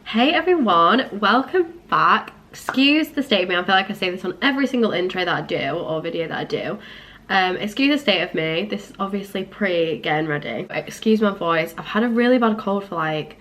Hey everyone, welcome back. Excuse the state of me, I feel like I say this on every single intro that I do or video that I do. Excuse the state of me, this is obviously pre getting ready. Excuse my voice, I've had a really bad cold for like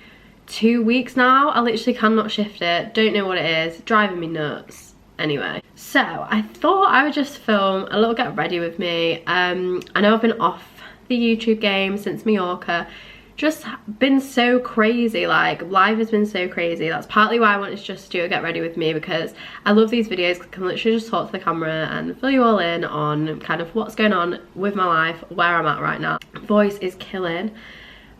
2 weeks now. I literally cannot shift it, don't know what it is, driving me nuts. Anyway, so I thought I would just film a little get ready with me. I know I've been off the YouTube game since Mallorca. Just been so crazy, like life has been so crazy. That's partly why I wanted to just do a get ready with me, because I love these videos. I can literally just talk to the camera and fill you all in on kind of what's going on with my life, where I'm at right now. Voice is killing.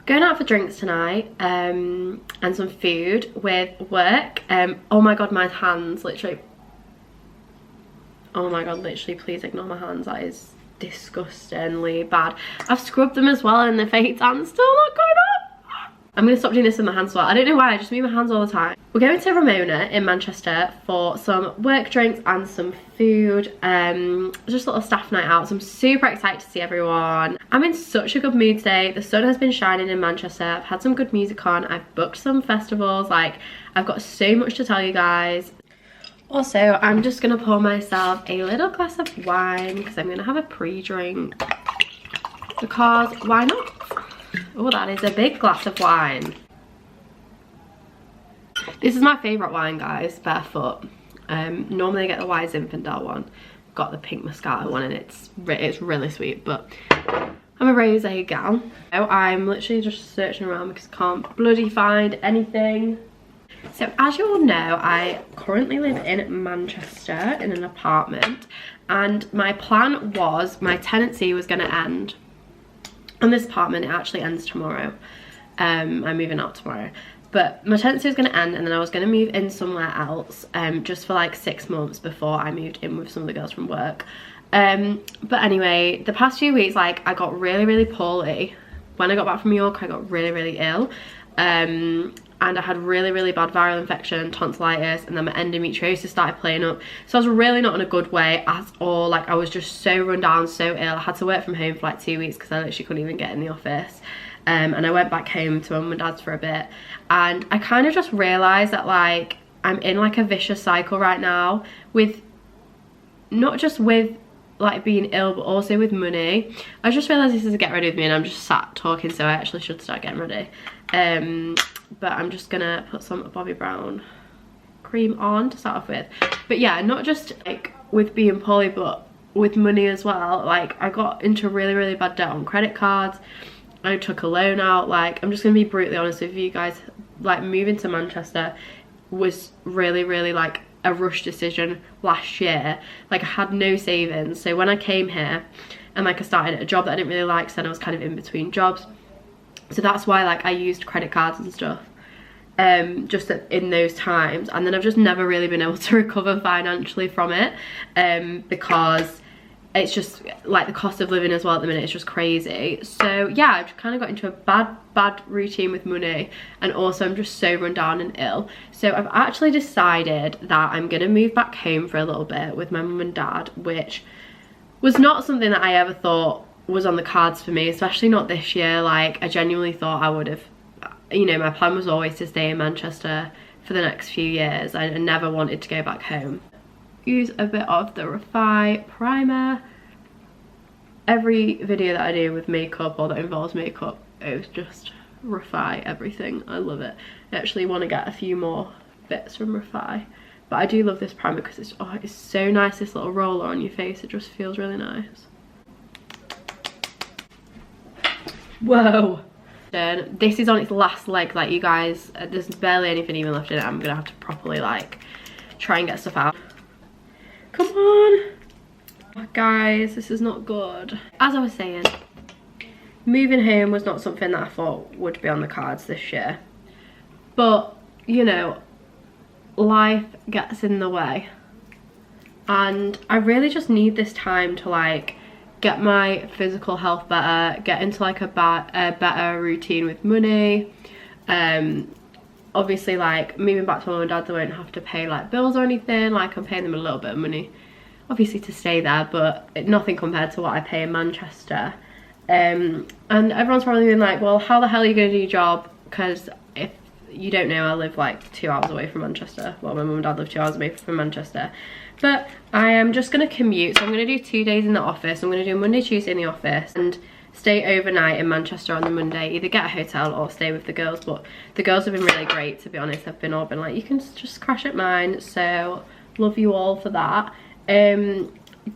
Going out for drinks tonight and some food with work. Oh my god, my hands literally, oh my god, literally please ignore my hands, that is disgustingly bad. I've scrubbed them as well and the fake tan's still not going on. I'm gonna stop doing this with my hands as well. I don't know why, I just move my hands all the time. We're going to Ramona in Manchester for some work drinks and some food, just a little staff night out, so I'm super excited to see everyone. I'm in such a good mood today. The sun has been shining in Manchester, I've had some good music on, I've booked some festivals, like I've got so much to tell you guys. Also, I'm just gonna pour myself a little glass of wine because I'm gonna have a pre-drink, because why not? Oh, that is a big glass of wine. This is my favourite wine, guys, Barefoot. Normally I get the Wise Zinfandel one. Got the pink Moscato one and it's really sweet, but I'm a rosé gal. I'm literally just searching around because I can't bloody find anything. So as you all know, I currently live in Manchester in an apartment, and my plan was my tenancy was going to end on this apartment. It actually ends tomorrow. I'm moving out tomorrow, but my tenancy was going to end and then I was going to move in somewhere else just for like 6 months before I moved in with some of the girls from work. But anyway, the past few weeks, like I got really poorly. When I got back from New York, I got really ill. And I had really bad viral infection, tonsillitis, and then my endometriosis started playing up. So I was really not in a good way at all. Like I was just so run down, so ill. I had to work from home for like 2 weeks because I literally couldn't even get in the office. And I went back home to my mum and dad's for a bit. And I kind of just realised that like I'm in like a vicious cycle right now, with not just with like being ill but also with money. I just realised this is a get ready with me and I'm just sat talking, so I actually should start getting ready. But I'm just gonna put some Bobbi Brown cream on to start off with. But yeah, not just like with being poorly but with money as well. Like I got into really bad debt on credit cards. I took a loan out. Like I'm just gonna be brutally honest with you guys, like moving to Manchester was really like a rush decision last year. Like I had no savings, so when I came here and like I started at a job that I didn't really like, so then I was kind of in between jobs. So that's why like I used credit cards and stuff just in those times, and then I've just never really been able to recover financially from it, because it's just like the cost of living as well at the minute is just crazy. So yeah, I've kind of got into a bad routine with money, and also I'm just so run down and ill. So I've actually decided that I'm gonna move back home for a little bit with my mum and dad, which was not something that I ever thought was on the cards for me, especially not this year. Like I genuinely thought I would have, you know, my plan was always to stay in Manchester for the next few years. I never wanted to go back home. Use a bit of the Refi primer. Every video that I do with makeup or that involves makeup, it's just Refi everything. I love it. I actually want to get a few more bits from Refi, but I do love this primer because it's, oh, it's so nice, this little roller on your face. It just feels really nice. Whoa. This is on its last leg, like you guys, there's barely anything even left in it. I'm gonna have to properly like try and get stuff out. Come on. Oh, guys, this is not good. As I was saying, moving home was not something that I thought would be on the cards this year, but you know, life gets in the way, and I really just need this time to like get my physical health better, get into like a better routine with money. Obviously like moving back to mum and dad, I won't have to pay like bills or anything. Like I'm paying them a little bit of money obviously to stay there, but nothing compared to what I pay in Manchester. And everyone's probably been like, well, how the hell are you going to do your job? Because if you don't know, I live like 2 hours away from Manchester. Well, my mum and dad live 2 hours away from Manchester. But I am just going to commute. So I'm going to do 2 days in the office. I'm going to do Monday, Tuesday in the office and stay overnight in Manchester on the Monday. Either get a hotel or stay with the girls. But the girls have been really great, to be honest. They've all been like, you can just crash at mine. So love you all for that.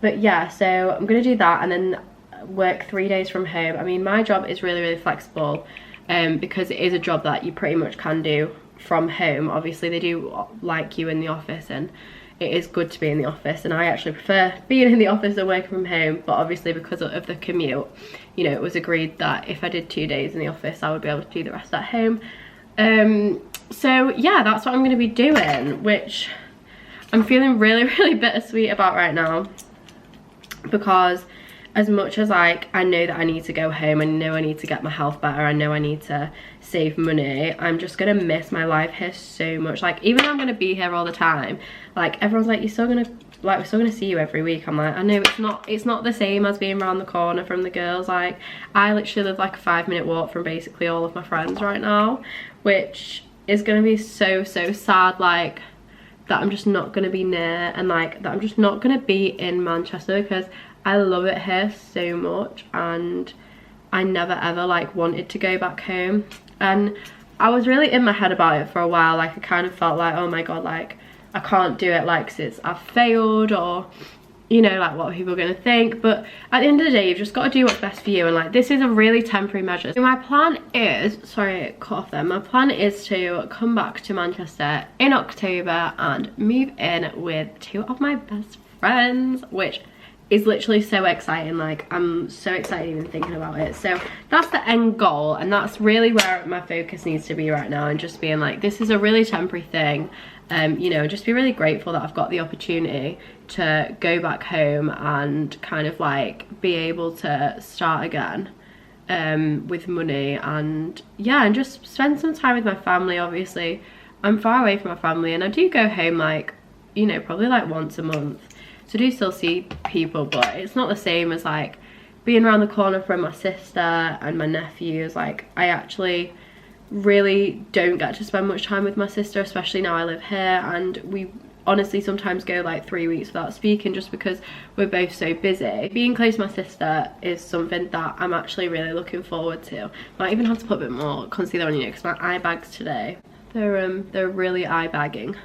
But yeah, so I'm going to do that and then work 3 days from home. I mean, my job is really, really flexible because it is a job that you pretty much can do from home. Obviously, they do like you in the office and it is good to be in the office, and I actually prefer being in the office than working from home. But obviously, because of the commute, you know, it was agreed that if I did 2 days in the office, I would be able to do the rest at home. So yeah, that's what I'm going to be doing, which I'm feeling really, really bittersweet about right now, because as much as like I know that I need to go home, I know I need to get my health better, I know I need to save money, I'm just gonna miss my life here so much. Like, even though I'm gonna be here all the time, like everyone's like, you're still gonna, like, we're still gonna see you every week. I'm like, I know it's not the same as being around the corner from the girls. Like, I literally live like a 5-minute walk from basically all of my friends right now, which is gonna be so sad, like that I'm just not gonna be near, and like that I'm just not gonna be in Manchester, because I love it here so much and I never ever like wanted to go back home. And I was really in my head about it for a while. Like, I kind of felt like, oh my god, like I can't do it, like, since I've failed, or you know, like, what are people gonna think? But at the end of the day, you've just got to do what's best for you, and like, this is a really temporary measure. So my plan is, sorry, it cut off there. My plan is to come back to Manchester in October and move in with 2 of my best friends, which is literally so exciting. Like, I'm so excited even thinking about it. So that's the end goal, and that's really where my focus needs to be right now, and just being like, this is a really temporary thing. You know, just be really grateful that I've got the opportunity to go back home and kind of like be able to start again with money, and yeah, and just spend some time with my family. Obviously, I'm far away from my family, and I do go home, like, you know, probably like once a month. So I do still see people, but it's not the same as like being around the corner from my sister and my nephews. Like, I actually really don't get to spend much time with my sister, especially now I live here, and we honestly sometimes go like 3 weeks without speaking just because we're both so busy. Being close to my sister is something that I'm actually really looking forward to. Might even have to put a bit more concealer on, you know, because my eye bags today, they're really eye bagging.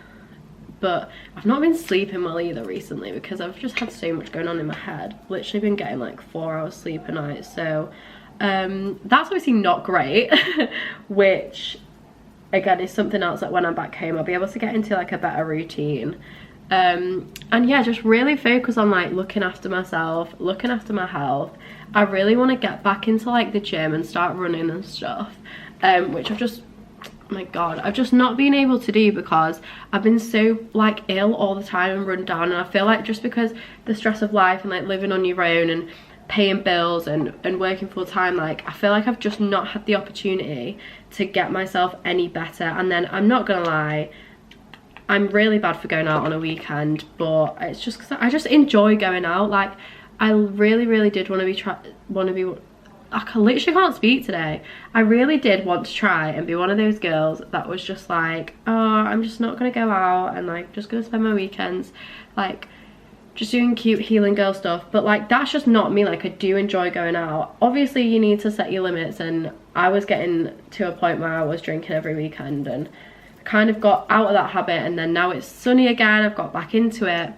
But I've not been sleeping well either recently, because I've just had so much going on in my head. Literally been getting like 4 hours sleep a night, so that's obviously not great. Which again is something else that when I'm back home I'll be able to get into like a better routine, and yeah, just really focus on like looking after myself, looking after my health. I really want to get back into like the gym and start running and stuff, which I've just, my god, I've just not been able to do because I've been so like ill all the time and run down. And I feel like just because the stress of life and like living on your own and paying bills and working full time, like I feel like I've just not had the opportunity to get myself any better. And then I'm not gonna lie, I'm really bad for going out on a weekend, but it's just because I just enjoy going out. Like, I really did want to be I literally can't speak today. I really did want to try and be one of those girls that was just like, oh, I'm just not gonna go out and like just gonna spend my weekends like just doing cute healing girl stuff. But like, that's just not me. Like, I do enjoy going out. Obviously you need to set your limits, and I was getting to a point where I was drinking every weekend, and I kind of got out of that habit, and then now it's sunny again, I've got back into it.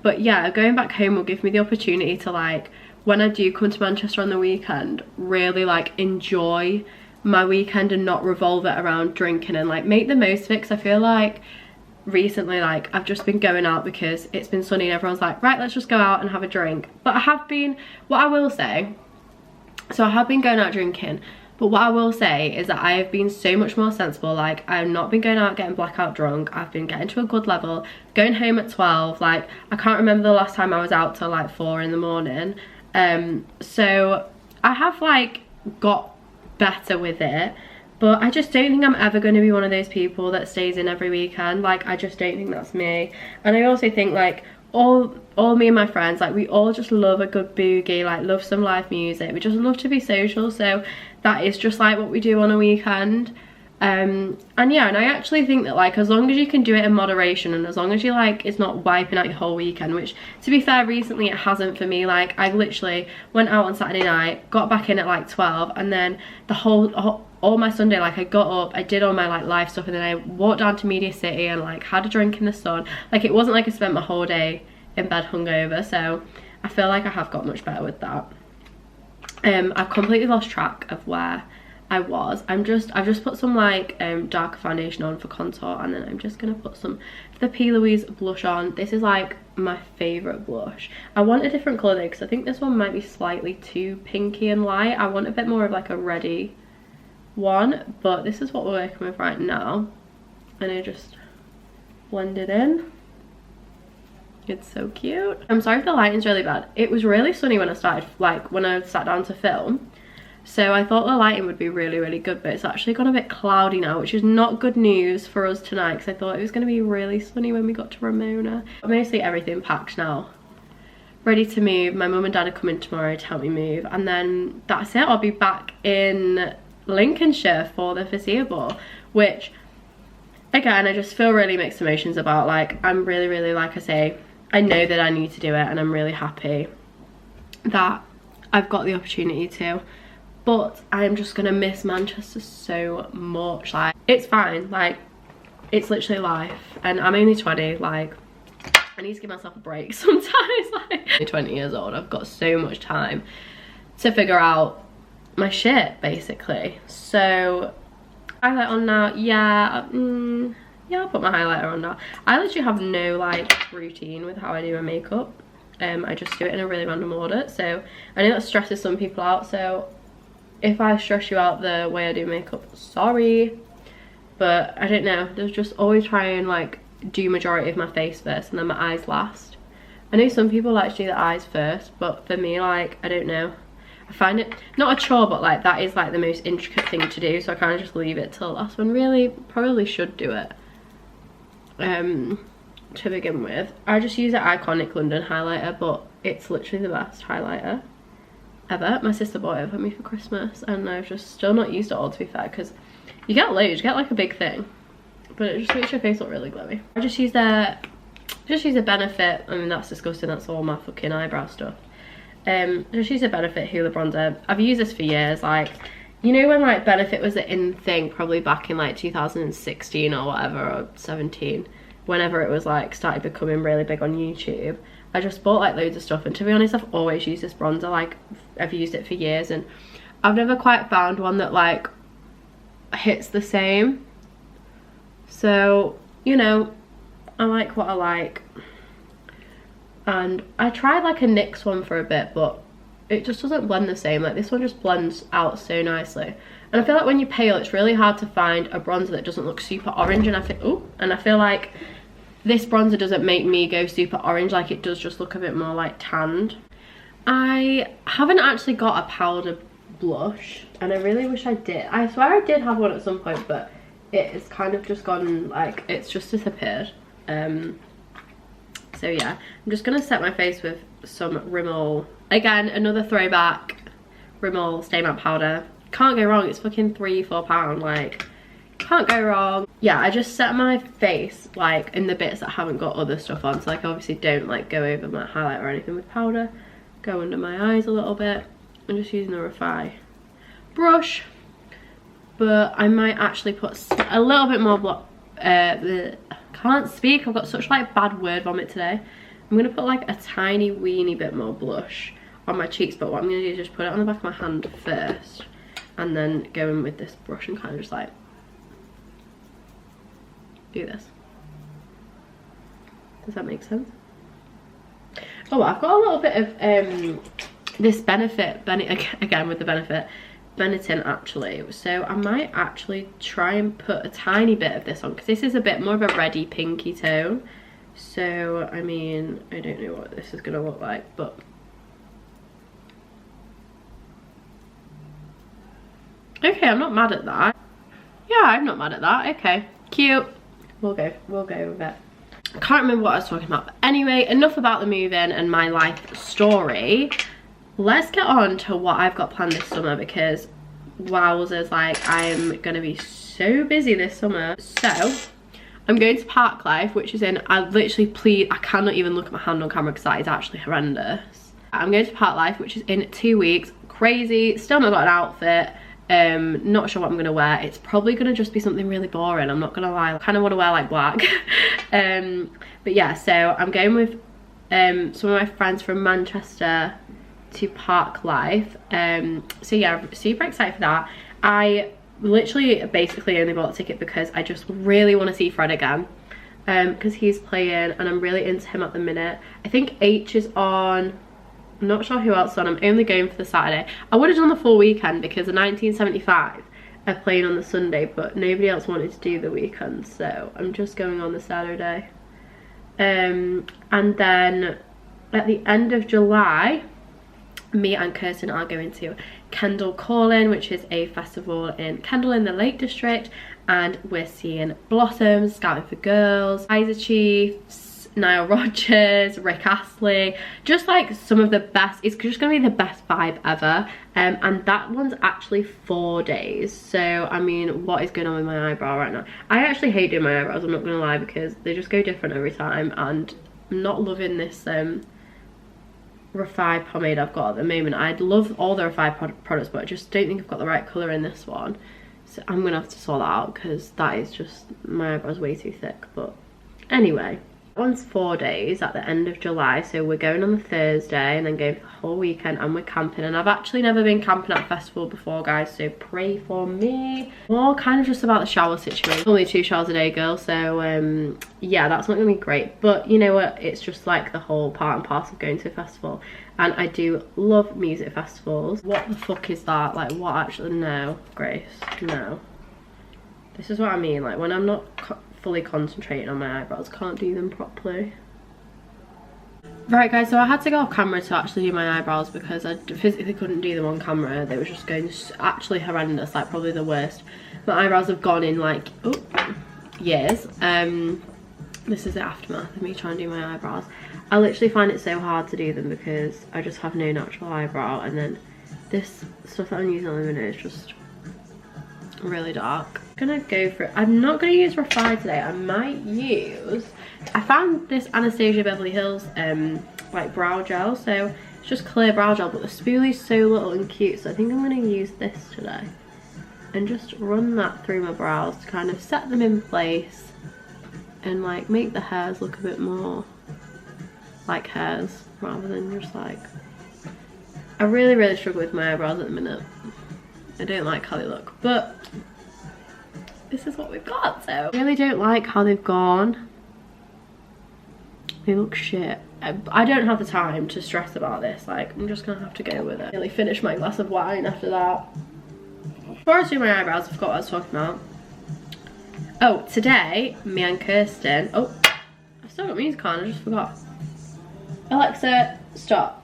But yeah, going back home will give me the opportunity to like, when I do come to Manchester on the weekend, really like enjoy my weekend and not revolve it around drinking, and like make the most of it. Because I feel like recently, like, I've just been going out because it's been sunny and everyone's like, right, let's just go out and have a drink. But I have been, what I will say, so I have been going out drinking, but what I will say is that I have been so much more sensible. Like, I've not been going out getting blackout drunk. I've been getting to a good level, going home at 12. Like, I can't remember the last time I was out till like 4 in the morning. So I have like got better with it, but I just don't think I'm ever going to be one of those people that stays in every weekend. Like, I just don't think that's me. And I also think like all me and my friends, like, we all just love a good boogie, like love some live music, we just love to be social. So that is just like what we do on a weekend. And yeah, and I actually think that like as long as you can do it in moderation, and as long as you like it's not wiping out your whole weekend, which to be fair recently it hasn't for me. Like I literally went out on Saturday night, got back in at like 12, and then all my Sunday, like I got up, I did all my like live stuff, and then I walked down to Media City and like had a drink in the sun. Like it wasn't like I spent my whole day in bed hungover, so I feel like I have got much better with that. I've completely lost track of where I was. I've just put some like darker foundation on for contour, and then I'm just gonna put some of the P. Louise blush on. This is like my favorite blush. I want a different color though, because I think this one might be slightly too pinky and light. I want a bit more of like a reddy one, but this is what we're working with right now, and I just blend it in. It's so cute. I'm sorry if the lighting's really bad. It was really sunny when I started, like when I sat down to film, so I thought the lighting would be really good, but it's actually gone a bit cloudy now, which is not good news for us tonight, because I thought it was going to be really sunny when we got to Ramona. Mostly everything packed now, ready to move. My mum and dad are coming tomorrow to help me move, and then that's it. I'll be back in Lincolnshire for the foreseeable, which again I just feel really mixed emotions about. Like I'm really, like I say, I know that I need to do it, and I'm really happy that I've got the opportunity to, but I'm just gonna miss Manchester so much. Like it's fine, like it's literally life, and I'm only 20. Like I need to give myself a break sometimes. Like I'm 20 years old, I've got so much time to figure out my shit basically. So highlight on now. Yeah, I'll put my highlighter on now. I literally have no like routine with how I do my makeup. I just do it in a really random order, so I know that stresses some people out, so if I stress you out the way I do makeup, sorry, but I don't know, there's just always try and like do majority of my face first and then my eyes last. I know some people like to do the eyes first, but for me, like I don't know, I find it not a chore, but like that is like the most intricate thing to do, so I kind of just leave it till the last one. Really probably should do it to begin with. I just use an Iconic London highlighter, but it's literally the best highlighter ever. My sister bought it for me for Christmas, and I've just still not used it all, to be fair, because you get loads, you get like a big thing, but it just makes your face look really glowy. I just use a Benefit, I mean that's disgusting, that's all my fucking eyebrow stuff. Just use a Benefit Hoola bronzer. I've used this for years. Like, you know when like Benefit was the in thing, probably back in like 2016 or whatever, or 17, whenever it was like started becoming really big on YouTube. I just bought like loads of stuff, and to be honest I've always used this bronzer. Like I've used it for years, and I've never quite found one that like hits the same. So you know, I like what I like, and I tried like a NYX one for a bit, but it just doesn't blend the same. Like this one just blends out so nicely, and I feel like when you're pale it's really hard to find a bronzer that doesn't look super orange, and I feel like this bronzer doesn't make me go super orange, like it does just look a bit more like tanned. I haven't actually got a powder blush, and I really wish I did. I swear I did have one at some point, but it is kind of just gone, like it's just disappeared. So yeah, I'm just gonna set my face with some Rimmel, again another throwback Rimmel Stay Matte powder. Can't go wrong, it's fucking £3-4, like can't go wrong. Yeah, I just set my face like in the bits that haven't got other stuff on, so like obviously don't like go over my highlight or anything with powder. Go under my eyes a little bit. I'm just using the Refy brush, but I might actually put a little bit more can't speak, I've got such like bad word vomit today. I'm gonna put like a tiny weeny bit more blush on my cheeks, but what I'm gonna do is just put it on the back of my hand first, and then go in with this brush and kind of just like do this. Does that make sense? Oh, I've got a little bit of this Benefit, again with the Benefit Benetton actually, so I might actually try and put a tiny bit of this on, because this is a bit more of a reddy pinky tone. So I mean, I don't know what this is gonna look like, but okay, I'm not mad at that. Yeah, I'm not mad at that. Okay, cute. We'll go with it. I can't remember what I was talking about, but anyway, enough about the move-in and my life story. Let's get on to what I've got planned this summer, because wowzers, like I'm gonna be so so busy this summer. So I'm going to Park Life, which is in, I cannot even look at my hand on camera because that is actually horrendous. I'm going to Park Life, which is in 2 weeks. Crazy, still not got an outfit. Not sure what I'm gonna wear. It's probably gonna just be something really boring, I'm not gonna lie. I kind of want to wear like black. But yeah, so I'm going with some of my friends from Manchester to Park Life. So yeah, super excited for that. I literally basically only bought a ticket because I just really want to see Fred again, because he's playing and I'm really into him at the minute. I think H is on. I'm not sure who else is on. I'm only going for the Saturday. I would have done the full weekend because the 1975 are playing on the Sunday, but nobody else wanted to do the weekend, so I'm just going on the Saturday. And then at the end of July, me and Kirsten are going to Kendal Calling, which is a festival in Kendal in the Lake District, and we're seeing Blossoms, Scouting for Girls, Kaiser Chiefs, Nile Rodgers, Rick Astley, just like some of the best. It's just gonna be the best vibe ever. And that one's actually 4 days, so I mean, what is going on with my eyebrow right now? I actually hate doing my eyebrows, I'm not gonna lie, because they just go different every time, and I'm not loving this Refi pomade I've got at the moment. I'd love all the Refi products, but I just don't think I've got the right colour in this one, so I'm gonna have to sort that out because that is just, my eyebrow's way too thick. But anyway, that one's 4 days at the end of July, so we're going on the Thursday and then going for the whole weekend, and we're camping. And I've actually never been camping at a festival before, guys, so pray for me. More kind of just about the shower situation. Only 2 showers a day, girl, so yeah, that's not gonna be great, but you know what, it's just like the whole part and parcel of going to a festival, and I do love music festivals. What the fuck is that? Like, what actually? No, Grace, no. This is what I mean, like when I'm not fully concentrating on my eyebrows, can't do them properly. Right guys, so I had to go off camera to actually do my eyebrows because I physically couldn't do them on camera. They were just going actually horrendous, like probably the worst. My eyebrows have gone in like, oh, years. This is the aftermath of me trying to do my eyebrows. I literally find it so hard to do them because I just have no natural eyebrow, and then this stuff that I'm using on the minute is just really dark. I'm gonna go for it. I'm not gonna use Refi today. I might use, I found this Anastasia Beverly Hills like brow gel, so it's just clear brow gel, but the spoolie's so little and cute, so I think I'm gonna use this today and just run that through my brows to kind of set them in place and like make the hairs look a bit more like hairs rather than just like, I really struggle with my eyebrows at the minute. I don't like how they look, but this is what we've got. So I really don't like how they've gone. They look shit. I don't have the time to stress about this, like I'm just gonna have to go with it. Nearly finished my glass of wine after that. Before I do my eyebrows, I forgot what I was talking about. Oh, today me and Kirsten, oh, I've still got music on, I just forgot. Alexa, stop.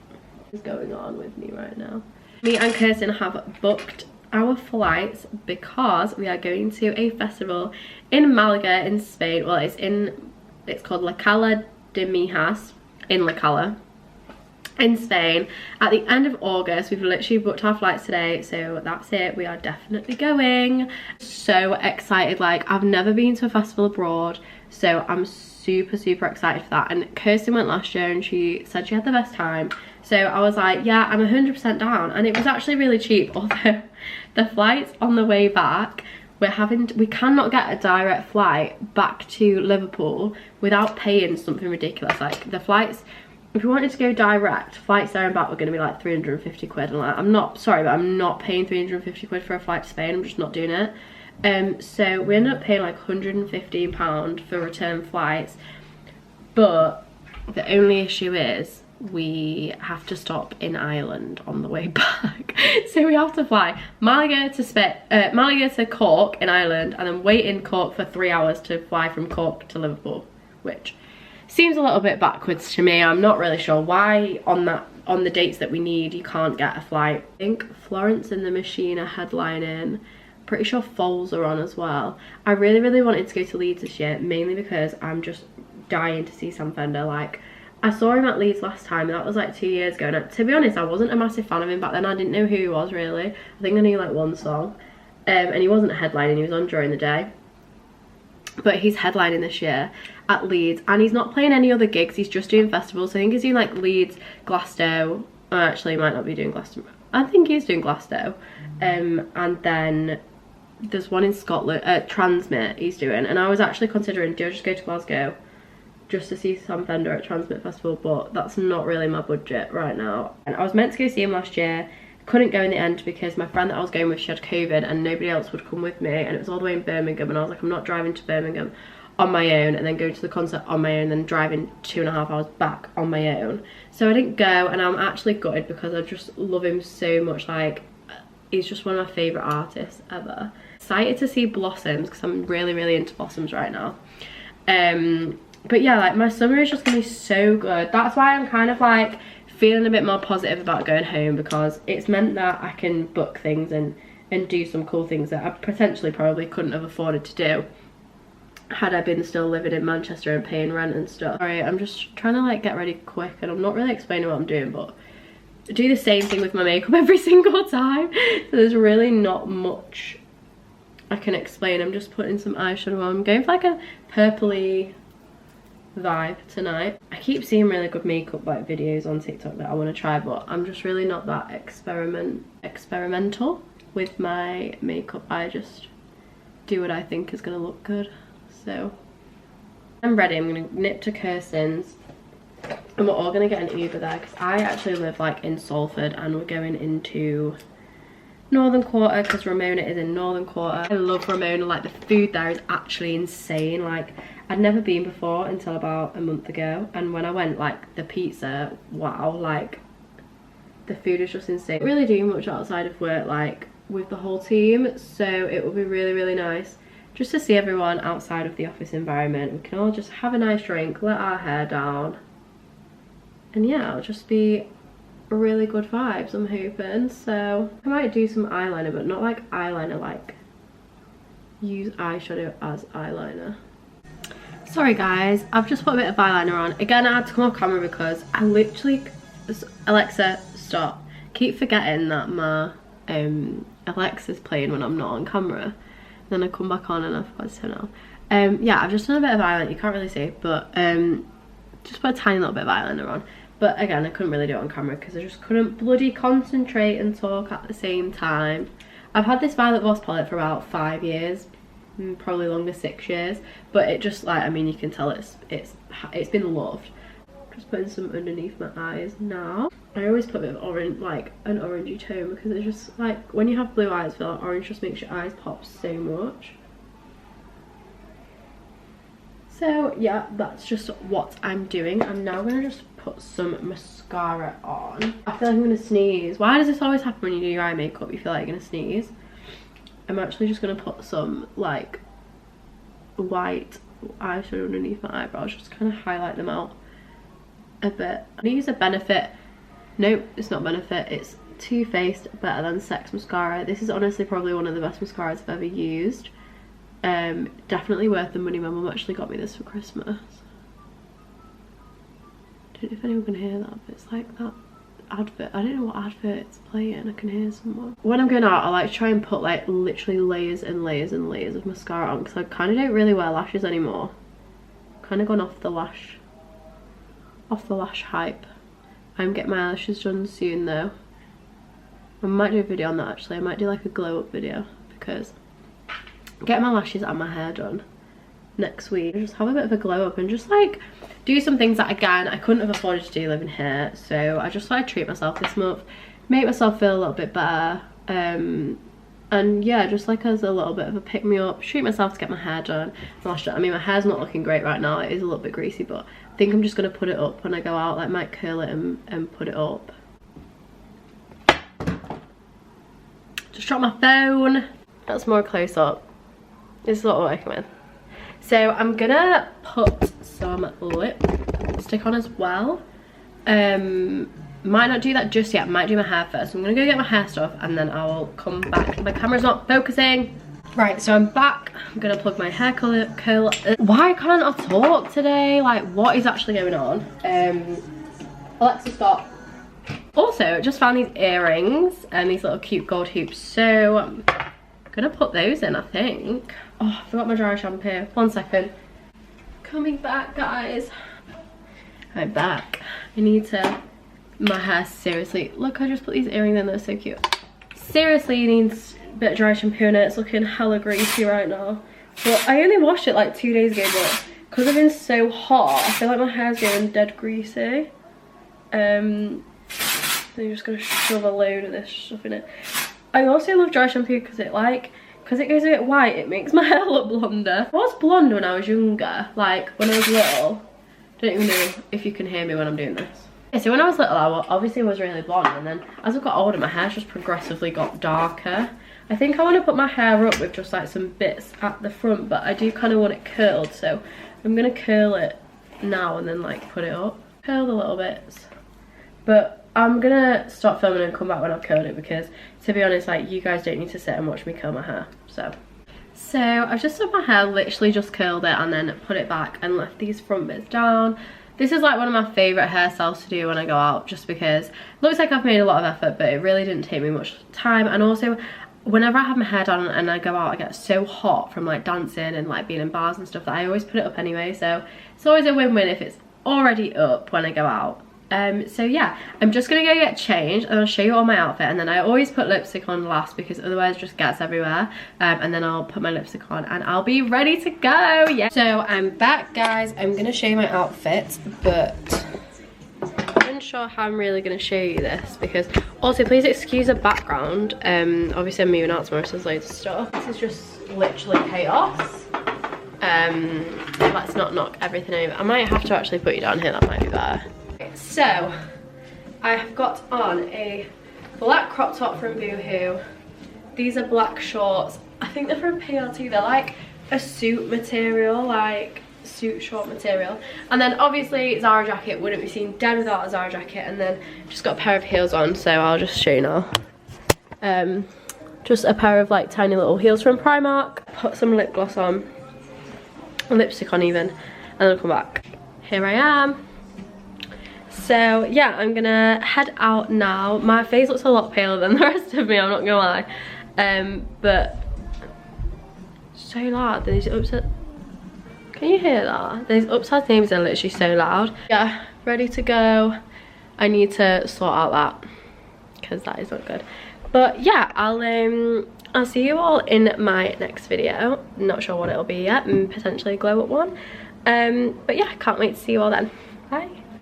What's going on with me right now? Me and Kirsten have booked our flights because we are going to a festival in Malaga in Spain. Well, it's called La Cala de Mijas in La Cala in Spain at the end of August. We've literally booked our flights today, so that's it. We are definitely going. So excited, like I've never been to a festival abroad, so I'm super excited for that. And Kirsten went last year and she said she had the best time, so I was like, yeah, I'm 100% down. And it was actually really cheap, although the flights on the way back, we cannot get a direct flight back to Liverpool without paying something ridiculous. Like the flights, if we wanted to go direct, flights there and back were going to be like 350 quid, and like, I'm not, sorry, but I'm not paying 350 quid for a flight to Spain. I'm just not doing it. So we ended up paying like £115 for return flights, but the only issue is we have to stop in Ireland on the way back. So we have to fly Malaga to Cork in Ireland, and then wait in Cork for 3 hours to fly from Cork to Liverpool, which seems a little bit backwards to me. I'm not really sure why on the dates that we need you can't get a flight. I think Florence and the Machine are headlining. Pretty sure Foals are on as well. I really wanted to go to Leeds this year, mainly because I'm just dying to see Sam Fender. Like, I saw him at Leeds last time, and that was like 2 years ago, and to be honest, I wasn't a massive fan of him back then. I didn't know who he was really. I think I knew like one song. and he wasn't headlining, he was on during the day. But he's headlining this year at Leeds, and he's not playing any other gigs, he's just doing festivals. So I think he's doing like Leeds, Glasgow, or actually he might not be doing Glasgow, I think he's doing Glasgow, and then there's one in Scotland, Transmit he's doing. And I was actually considering, do I just go to Glasgow just to see Sam Fender at Transmit Festival, but that's not really my budget right now. And I was meant to go see him last year, couldn't go in the end because my friend that I was going with, she had COVID and nobody else would come with me, and it was all the way in Birmingham, and I was like, I'm not driving to Birmingham on my own and then going to the concert on my own and then driving 2.5 hours back on my own. So I didn't go, and I'm actually gutted because I just love him so much. Like, he's just one of my favourite artists ever. Excited to see Blossoms because I'm really into Blossoms right now. But yeah, like my summer is just gonna be so good. That's why I'm kind of like feeling a bit more positive about going home, because it's meant that I can book things and do some cool things that I potentially probably couldn't have afforded to do had I been still living in Manchester and paying rent and stuff. Sorry, I'm just trying to like get ready quick, and I'm not really explaining what I'm doing, but I do the same thing with my makeup every single time, so there's really not much I can explain. I'm just putting some eyeshadow on. I'm going for like a purpley vibe tonight. I keep seeing really good makeup like videos on TikTok that I want to try, but I'm just really not that experimental with my makeup. I just do what I think is going to look good. So I'm ready. I'm going to nip to Kirsten's and we're all going to get an Uber there, because I actually live like in Salford and we're going into Northern Quarter because Ramona is in Northern Quarter. I love Ramona. Like, the food there is actually insane. Like, I'd never been before until about a month ago, and when I went, like, the pizza, wow, like the food is just insane. Really doing much outside of work like with the whole team, so it will be really nice just to see everyone outside of the office environment. We can all just have a nice drink, let our hair down, and yeah, it'll just be really good vibes, I'm hoping. So I might do some eyeliner, but not like eyeliner, like use eyeshadow as eyeliner. Sorry guys, I've just put a bit of eyeliner on. Again, I had to come off camera because I literally, Alexa, stop. Keep forgetting that my Alexa's playing when I'm not on camera. Then I come back on and I forgot to turn it off. Yeah, I've just done a bit of eyeliner, you can't really see, but just put a tiny little bit of eyeliner on. But again, I couldn't really do it on camera because I just couldn't bloody concentrate and talk at the same time. I've had this Violet Voss palette for about 5 years, probably longer, 6 years. But it just, like, I mean, you can tell it's been loved. Just putting some underneath my eyes now. I always put a bit of orange, like an orangey tone, because it's just like when you have blue eyes, I feel like orange just makes your eyes pop so much. So yeah, that's just what I'm doing. I'm now gonna just put some mascara on. I feel like I'm gonna sneeze. Why does this always happen when you do your eye makeup? You feel like you're gonna sneeze. I'm actually just gonna put some like white eyeshadow underneath my eyebrows, just kind of highlight them out a bit. I'm gonna use a Benefit. Nope, it's not Benefit. It's Too Faced Better Than Sex mascara. This is honestly probably one of the best mascaras I've ever used. Definitely worth the money. My mum actually got me this for Christmas. Don't know if anyone can hear that, but it's like that advert. I don't know what advert it's playing. I can hear someone. When I'm going out, I like to try and put like literally layers and layers and layers of mascara on, because I kind of don't really wear lashes anymore. Kind of gone off the lash hype. I'm getting my eyelashes done soon though. I might do a video on that actually. I might do like a glow up video, because getting my lashes and my hair done next week. Just have a bit of a glow up and just like do some things that again I couldn't have afforded to do living here. So I just like treat myself this month, make myself feel a little bit better, and yeah, just like as a little bit of a pick me up, treat myself to get my hair done. I mean, my hair's not looking great right now, it is a little bit greasy, but I think I'm just gonna put it up when I go out, like might curl it and put it up. Just drop my phone. That's more close up. This is what we're working with. So I'm gonna put some lipstick on as well. Might not do that just yet, might do my hair first. I'm gonna go get my hair stuff and then I will come back. My camera's not focusing. Right, so I'm back. I'm gonna plug my hair curl. Why can't I talk today? Like, what is actually going on? Alexa, stop. Also, just found these earrings and these little cute gold hoops. So I'm gonna put those in, I think. Oh, I forgot my dry shampoo. 1 second. Coming back, guys. I'm back. I need to, my hair, seriously, look, I just put these earrings in, they're so cute. Seriously, it needs a bit of dry shampoo in it. It's looking hella greasy right now. But I only washed it like 2 days ago, but because I've been so hot, I feel like my hair's getting dead greasy. I'm just gonna shove a load of this stuff in it. I also love dry shampoo because it goes a bit white, it makes my hair look blonder. I was blonde when I was younger, like when I was little. Don't even know if you can hear me when I'm doing this. Yeah, so when I was little, I obviously was really blonde, and then as I got older, my hair just progressively got darker. I think I want to put my hair up with just like some bits at the front, but I do kind of want it curled, so I'm gonna curl it now and then like put it up. Curl the little bits. But I'm gonna stop filming and come back when I've curled it, because to be honest, like, you guys don't need to sit and watch me curl my hair. So I've just done my hair, literally just curled it and then put it back and left these front bits down. This is like one of my favourite hairstyles to do when I go out, just because it looks like I've made a lot of effort, but it really didn't take me much time. And also, whenever I have my hair done and I go out, I get so hot from like dancing and like being in bars and stuff that I always put it up anyway. So it's always a win-win if it's already up when I go out. So yeah, I'm just gonna go get changed and I'll show you all my outfit, and then I always put lipstick on last because otherwise it just gets everywhere. And then I'll put my lipstick on and I'll be ready to go. Yeah, so I'm back, guys. I'm gonna show you my outfit, but I'm unsure how I'm really gonna show you this, because also please excuse the background. Obviously I'm moving out tomorrow, so there's loads of stuff. This is just literally chaos. Let's not knock everything over. I might have to actually put you down here, that might be better. So I have got on a black crop top from Boohoo. These are black shorts. I think they're from PLT. They're like a suit material, like suit short material. And then obviously Zara jacket, wouldn't be seen dead without a Zara jacket. And then just got a pair of heels on, so I'll just show you now. Just a pair of like tiny little heels from Primark. Put some lip gloss on, lipstick on even, and then I'll come back. Here I am. So yeah, I'm gonna head out now. My face looks a lot paler than the rest of me, I'm not gonna lie. But so loud, these upstairs, can you hear that? These upstairs neighbours are literally so loud. Yeah, ready to go. I need to sort out that, because that is not good. But yeah, I'll see you all in my next video. Not sure what it'll be yet, and potentially a glow up one. But yeah, can't wait to see you all then. Bye.